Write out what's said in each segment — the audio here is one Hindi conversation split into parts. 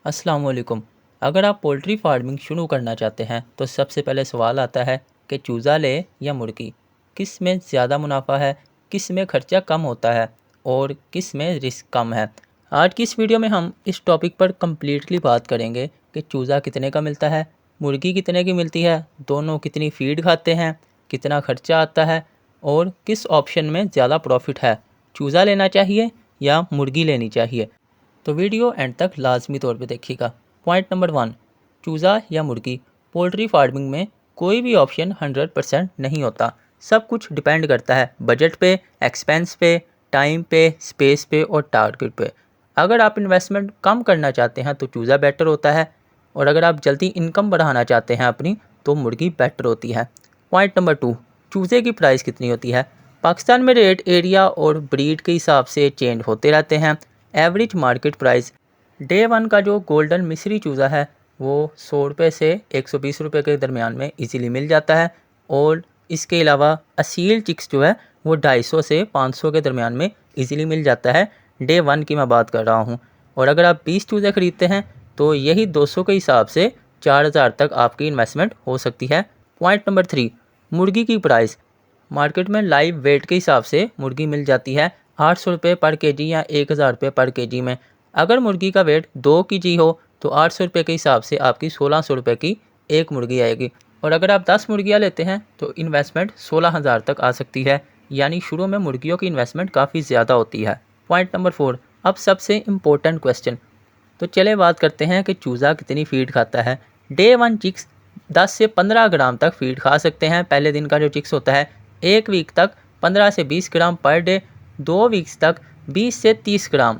अस्सलाम वालेकुम। अगर आप पोल्ट्री फार्मिंग शुरू करना चाहते हैं तो सबसे पहले सवाल आता है कि चूज़ा ले या मुर्गी, किस में ज़्यादा मुनाफा है, किस में खर्चा कम होता है और किस में रिस्क कम है। आज की इस वीडियो में हम इस टॉपिक पर कम्प्लीटली बात करेंगे कि चूज़ा कितने का मिलता है, मुर्गी कितने की मिलती है, दोनों कितनी फीड खाते हैं, कितना खर्चा आता है और किस ऑप्शन में ज़्यादा प्रॉफिट है, चूज़ा लेना चाहिए या मुर्गी लेनी चाहिए। तो वीडियो एंड तक लाजमी तौर पे देखिएगा। पॉइंट नंबर 1, चूज़ा या मुर्गी। पोल्ट्री फार्मिंग में कोई भी ऑप्शन 100% नहीं होता। सब कुछ डिपेंड करता है बजट पे, एक्सपेंस पे, टाइम पे, स्पेस पे और टारगेट पे। अगर आप इन्वेस्टमेंट कम करना चाहते हैं तो चूज़ा बेटर होता है और अगर आप जल्दी इनकम बढ़ाना चाहते हैं अपनी तो मुर्गी बेटर होती है। पॉइंट नंबर 2, चूज़े की प्राइस कितनी होती है। पाकिस्तान में रेट एरिया और ब्रीड के हिसाब से चेंज होते रहते हैं। एवरेज मार्केट प्राइस डे 1 का जो गोल्डन मिस्री चूज़ा है वो 100 रुपये से 120 रुपये के दरमियान में इजीली मिल जाता है और इसके अलावा असील चिक्स जो है वो 250 से 500 के दरमियान में इजीली मिल जाता है। डे 1 की मैं बात कर रहा हूँ और अगर आप 20 चूज़े ख़रीदते हैं तो यही 200 के हिसाब से 4000 तक आपकी इन्वेस्टमेंट हो सकती है। पॉइंट नंबर 3, मुर्गी की प्राइस। मार्केट में लाइव वेट के हिसाब से मुर्गी मिल जाती है 800 रुपये पर केजी या 1000 रुपये पर केजी में। अगर मुर्गी का वेट 2 केजी हो तो 800 रुपये के हिसाब से आपकी 1600 रुपये की एक मुर्गी आएगी और अगर आप 10 मुर्गियाँ लेते हैं तो इन्वेस्टमेंट 16,000 तक आ सकती है। यानी शुरू में मुर्गियों की इन्वेस्टमेंट काफ़ी ज़्यादा होती है। पॉइंट नंबर 4, अब सबसे इम्पोर्टेंट क्वेश्चन। तो चले बात करते हैं कि चूज़ा कितनी फीड खाता है। डे 1 चिक्स 10 से 15 ग्राम तक फीड खा सकते हैं। पहले दिन का जो चिक्स होता है, 1 वीक तक 15 से 20 ग्राम पर डे, 2 वीक्स तक 20 से 30 ग्राम,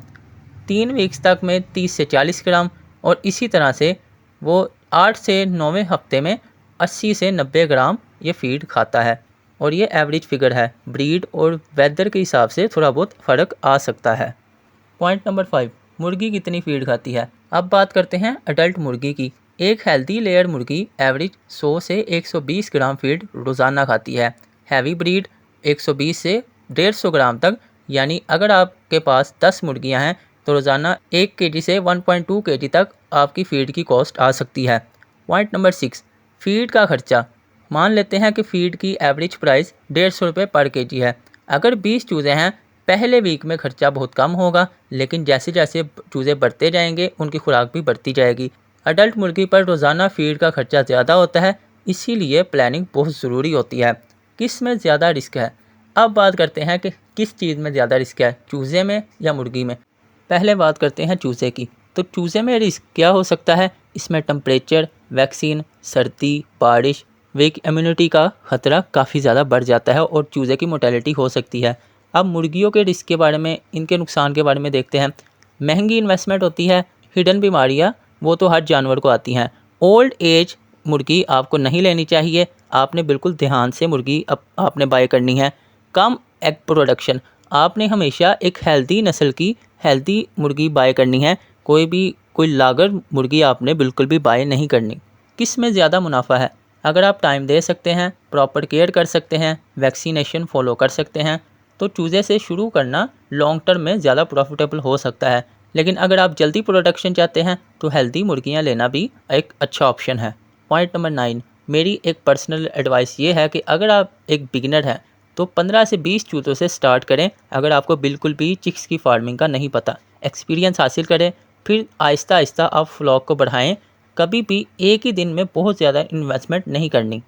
3 वीक्स तक में 30 से 40 ग्राम और इसी तरह से वो 8 से 9वें हफ्ते में 80 से 90 ग्राम ये फीड खाता है और ये एवरेज फिगर है। ब्रीड और वेदर के हिसाब से थोड़ा बहुत फ़र्क आ सकता है। पॉइंट नंबर 5, मुर्गी कितनी फीड खाती है। अब बात करते हैं अडल्ट मुर्गी की। एक हेल्दी लेयर मुर्गी एवरेज 100 से 120 ग्राम फीड रोज़ाना खाती है। हैवी ब्रीड 120 से 150 ग्राम तक, यानी अगर आपके पास 10 मुर्गियां हैं तो रोज़ाना 1 केजी से 1.2 केजी तक आपकी फ़ीड की कॉस्ट आ सकती है। पॉइंट नंबर 6, फ़ीड का खर्चा। मान लेते हैं कि फ़ीड की एवरेज प्राइस 150 रुपये पर केजी है। अगर 20 चूज़े हैं, पहले वीक में खर्चा बहुत कम होगा लेकिन जैसे जैसे चूज़े बढ़ते जाएंगे उनकी खुराक भी बढ़ती जाएगी। अडल्ट मुर्गी पर रोज़ाना फ़ीड का खर्चा ज़्यादा होता है, इसीलिए प्लानिंग बहुत ज़रूरी होती है। किस में ज़्यादा रिस्क है। अब बात करते हैं कि किस चीज़ में ज़्यादा रिस्क है, चूज़े में या मुर्गी में। पहले बात करते हैं चूज़े की। तो चूज़े में रिस्क क्या हो सकता है। इसमें टेम्परेचर, वैक्सीन, सर्दी, बारिश, वीक इम्यूनिटी का ख़तरा काफ़ी ज़्यादा बढ़ जाता है और चूज़े की मोर्टेलिटी हो सकती है। अब मुर्गियों के रिस्क के बारे में, इनके नुकसान के बारे में देखते हैं। महंगी इन्वेस्टमेंट होती है। हिडन बीमारियाँ वो तो हर जानवर को आती हैं। ओल्ड एज मुर्गी आपको नहीं लेनी चाहिए। आपने बिल्कुल ध्यान से मुर्गी आपने बाय करनी है। कम एग प्रोडक्शन, आपने हमेशा एक हेल्दी नस्ल की हेल्दी मुर्गी बाय करनी है। कोई लागर मुर्गी आपने बिल्कुल भी बाय नहीं करनी। किस में ज़्यादा मुनाफा है। अगर आप टाइम दे सकते हैं, प्रॉपर केयर कर सकते हैं, वैक्सीनेशन फॉलो कर सकते हैं तो चूज़े से शुरू करना लॉन्ग टर्म में ज़्यादा प्रॉफिटेबल हो सकता है। लेकिन अगर आप जल्दी प्रोडक्शन चाहते हैं तो हेल्दी मुर्गियां लेना भी एक अच्छा ऑप्शन है। पॉइंट नंबर 9, मेरी एक पर्सनल एडवाइस ये है कि अगर आप एक बिगिनर हैं तो 15 से 20 चूज़ों से स्टार्ट करें। अगर आपको बिल्कुल भी चिक्स की फार्मिंग का नहीं पता, एक्सपीरियंस हासिल करें, फिर आहिस्ता आहिस्ता आप फ्लॉक को बढ़ाएं। कभी भी एक ही दिन में बहुत ज़्यादा इन्वेस्टमेंट नहीं करनी।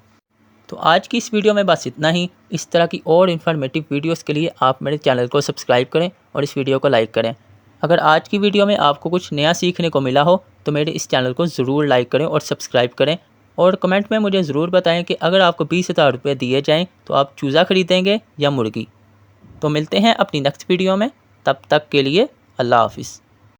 तो आज की इस वीडियो में बस इतना ही। इस तरह की और इन्फॉर्मेटिव वीडियोस के लिए आप मेरे चैनल को सब्सक्राइब करें और इस वीडियो को लाइक करें। अगर आज की वीडियो में आपको कुछ नया सीखने को मिला हो तो मेरे इस चैनल को ज़रूर लाइक करें और सब्सक्राइब करें और कमेंट में मुझे ज़रूर बताएं कि अगर आपको 20,000 रुपये दिए जाएँ तो आप चूज़ा ख़रीदेंगे या मुर्गी। तो मिलते हैं अपनी नेक्स्ट वीडियो में, तब तक के लिए अल्लाह हाफिज़।